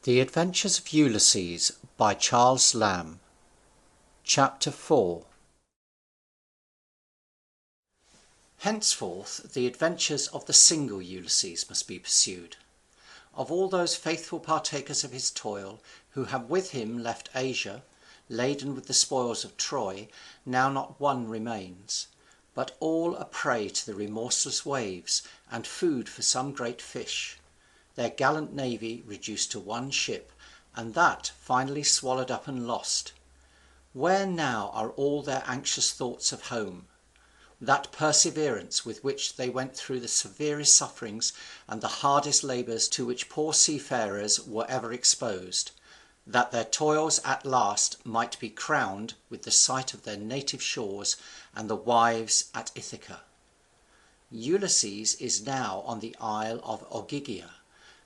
The Adventures of Ulysses by Charles Lamb. Chapter 4. Henceforth the adventures of the single Ulysses must be pursued. Of all those faithful partakers of his toil, who have with him left Asia, laden with the spoils of Troy, now not one remains, but all a prey to the remorseless waves, and food for some great fish. Their gallant navy reduced to one ship, and that finally swallowed up and lost. Where now are all their anxious thoughts of home? That perseverance with which they went through the severest sufferings and the hardest labours to which poor seafarers were ever exposed, that their toils at last might be crowned with the sight of their native shores and the wives at Ithaca. Ulysses is now on the isle of Ogygia,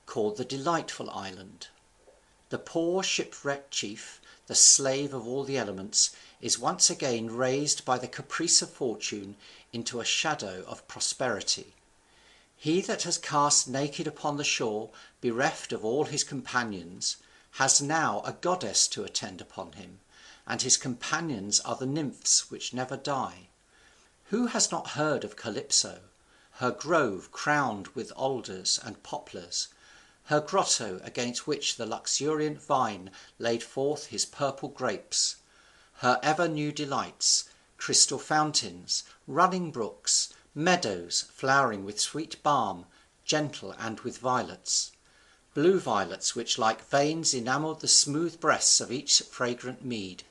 called the Delightful Island. The poor shipwrecked chief, the slave of all the elements, is once again raised by the caprice of fortune into a shadow of prosperity. He that has cast naked upon the shore, bereft of all his companions, has now a goddess to attend upon him, and his companions are the nymphs which never die. Who has not heard of Calypso, her grove crowned with alders and poplars, her grotto against which the luxuriant vine laid forth his purple grapes, her ever new delights, crystal fountains, running brooks, meadows flowering with sweet balm, gentle and with violets, blue violets which like veins enamelled the smooth breasts of each fragrant mead.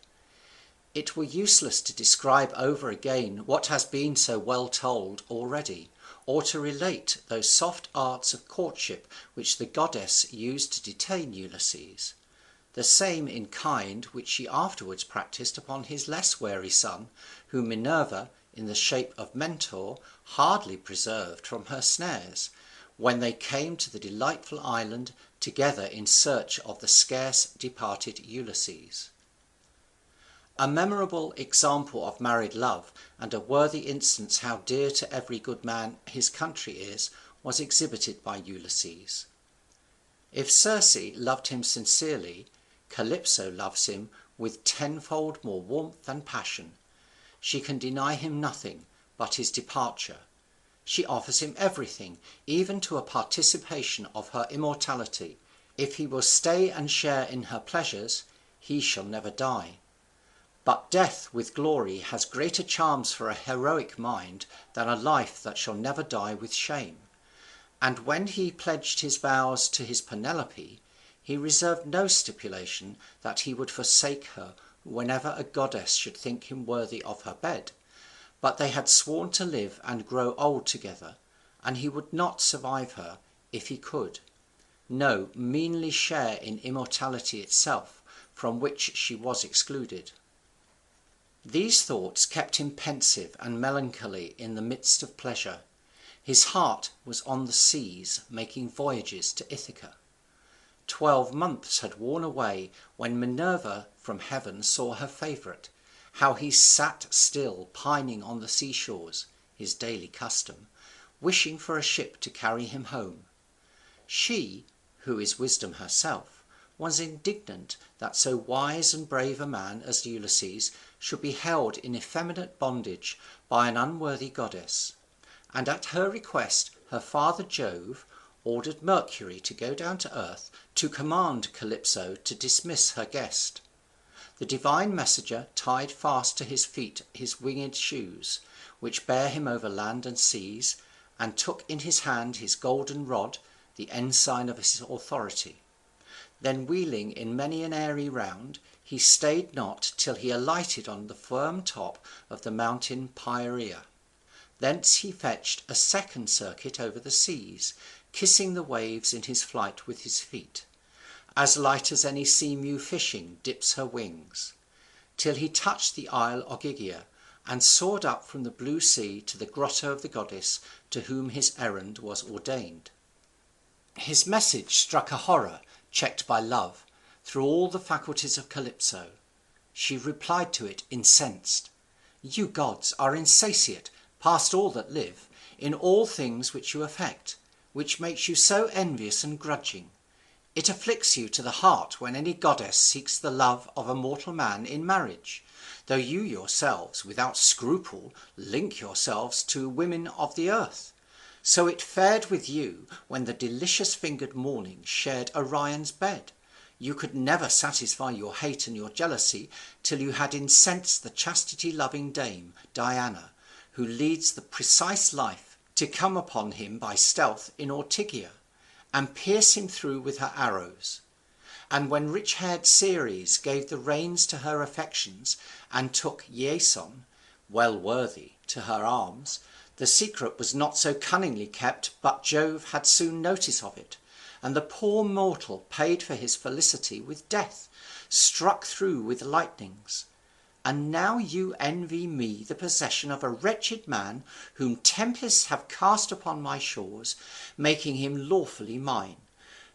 It were useless to describe over again what has been so well told already, or to relate those soft arts of courtship which the goddess used to detain Ulysses, the same in kind which she afterwards practised upon his less wary son, whom Minerva, in the shape of Mentor, hardly preserved from her snares, when they came to the delightful island together in search of the scarce departed Ulysses. A memorable example of married love, and a worthy instance how dear to every good man his country is, was exhibited by Ulysses. If Circe loved him sincerely, Calypso loves him with tenfold more warmth and passion. She can deny him nothing but his departure. She offers him everything, even to a participation of her immortality. If he will stay and share in her pleasures, he shall never die. But death with glory has greater charms for a heroic mind than a life that shall never die with shame. And when he pledged his vows to his Penelope, he reserved no stipulation that he would forsake her whenever a goddess should think him worthy of her bed, but they had sworn to live and grow old together, and he would not survive her if he could, no, meanly share in immortality itself, from which she was excluded. These thoughts kept him pensive and melancholy in the midst of pleasure. His heart was on the seas, making voyages to Ithaca. 12 months had worn away when Minerva from heaven saw her favourite, how he sat still pining on the seashores, his daily custom, wishing for a ship to carry him home. She, who is wisdom herself, was indignant that so wise and brave a man as Ulysses should be held in effeminate bondage by an unworthy goddess, and at her request her father Jove ordered Mercury to go down to earth to command Calypso to dismiss her guest. The divine messenger tied fast to his feet his winged shoes, which bear him over land and seas, and took in his hand his golden rod, the ensign of his authority. Then wheeling in many an airy round, he stayed not till he alighted on the firm top of the mountain Pieria. Thence he fetched a second circuit over the seas, kissing the waves in his flight with his feet, as light as any sea-mew fishing dips her wings, till he touched the isle Ogygia, and soared up from the blue sea to the grotto of the goddess to whom his errand was ordained. His message struck a horror, checked by love, through all the faculties of Calypso. She replied to it incensed. You gods are insatiate, past all that live, in all things which you affect, which makes you so envious and grudging. It afflicts you to the heart when any goddess seeks the love of a mortal man in marriage, though you yourselves, without scruple, link yourselves to women of the earth. So it fared with you when the delicious fingered morning shared Orion's bed. You could never satisfy your hate and your jealousy till you had incensed the chastity-loving dame, Diana, who leads the precise life, to come upon him by stealth in Ortygia, and pierce him through with her arrows. And when rich-haired Ceres gave the reins to her affections, and took Iason, well worthy, to her arms, the secret was not so cunningly kept but Jove had soon notice of it, and the poor mortal paid for his felicity with death, struck through with lightnings. And now you envy me the possession of a wretched man whom tempests have cast upon my shores, making him lawfully mine,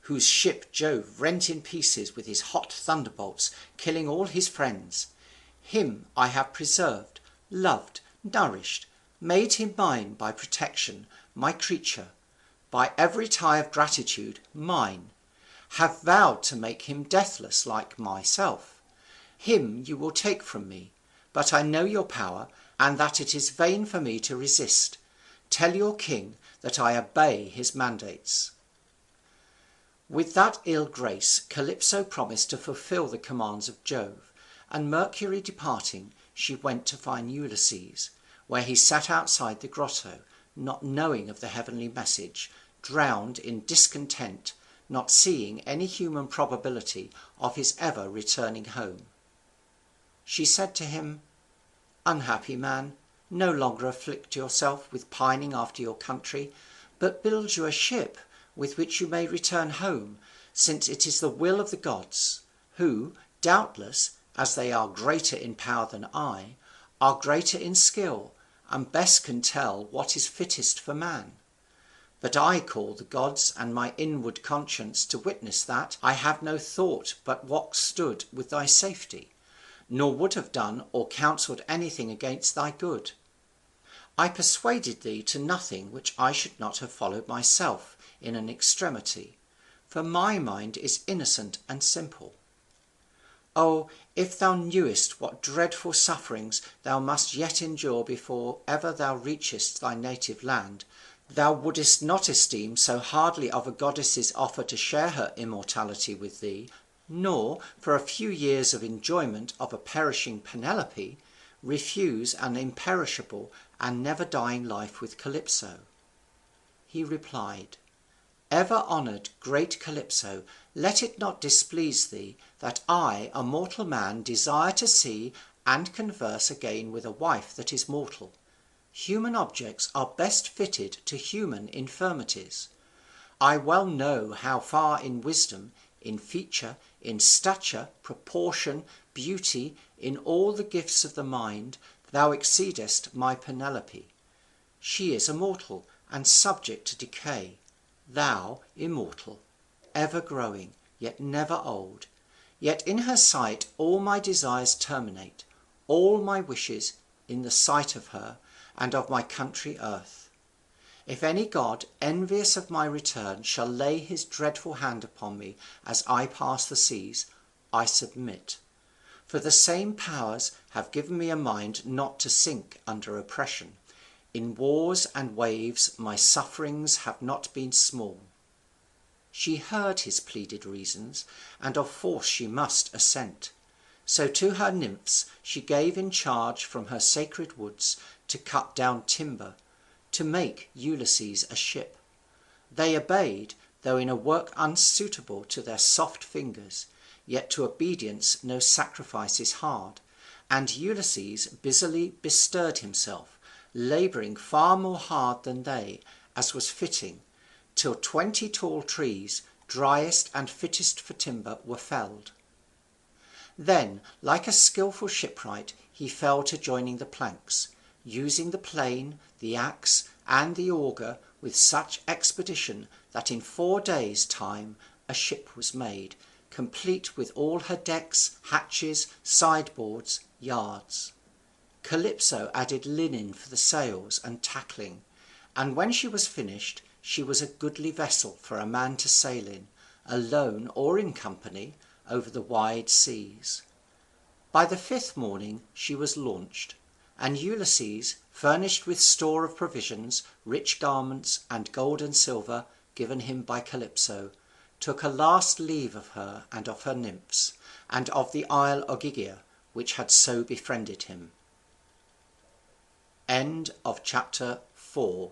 whose ship Jove rent in pieces with his hot thunderbolts, killing all his friends. Him I have preserved, loved, nourished, made him mine by protection, my creature, by every tie of gratitude, mine, have vowed to make him deathless like myself. Him you will take from me, but I know your power, and that it is vain for me to resist. Tell your king that I obey his mandates." With that ill grace Calypso promised to fulfil the commands of Jove, and Mercury departing, she went to find Ulysses, where he sat outside the grotto, not knowing of the heavenly message, drowned in discontent, not seeing any human probability of his ever returning home. She said to him, "Unhappy man, no longer afflict yourself with pining after your country, but build you a ship with which you may return home, since it is the will of the gods, who, doubtless, as they are greater in power than I, are greater in skill, and best can tell what is fittest for man. But I call the gods and my inward conscience to witness that I have no thought but what stood with thy safety, nor would have done or counselled anything against thy good. I persuaded thee to nothing which I should not have followed myself in an extremity, for my mind is innocent and simple. Oh, if thou knewest what dreadful sufferings thou must yet endure before ever thou reachest thy native land, thou wouldest not esteem so hardly of a goddess's offer to share her immortality with thee, nor, for a few years of enjoyment of a perishing Penelope, refuse an imperishable and never-dying life with Calypso." He replied, "Ever-honoured great Calypso, let it not displease thee that I, a mortal man, desire to see and converse again with a wife that is mortal. Human objects are best fitted to human infirmities. I well know how far in wisdom, in feature, in stature, proportion, beauty, in all the gifts of the mind, thou exceedest my Penelope. She is a mortal, and subject to decay; thou immortal, ever growing, yet never old. Yet in her sight all my desires terminate, all my wishes, in the sight of her, and of my country earth. If any god, envious of my return, shall lay his dreadful hand upon me as I pass the seas, I submit. For the same powers have given me a mind not to sink under oppression. In wars and waves my sufferings have not been small." She heard his pleaded reasons, and of force she must assent. So to her nymphs she gave in charge from her sacred woods to cut down timber, to make Ulysses a ship. They obeyed, though in a work unsuitable to their soft fingers, yet to obedience no sacrifice is hard, and Ulysses busily bestirred himself, labouring far more hard than they, as was fitting, till 20 tall trees, driest and fittest for timber, were felled. Then, like a skilful shipwright, he fell to joining the planks, using the plane, the axe, and the auger with such expedition that in 4 days' time a ship was made, complete with all her decks, hatches, sideboards, yards. Calypso added linen for the sails and tackling, and when she was finished she was a goodly vessel for a man to sail in, alone or in company, over the wide seas. By the fifth morning she was launched, and Ulysses, furnished with store of provisions, rich garments, and gold and silver given him by Calypso, took a last leave of her and of her nymphs, and of the isle Ogygia, which had so befriended him. End of chapter 4.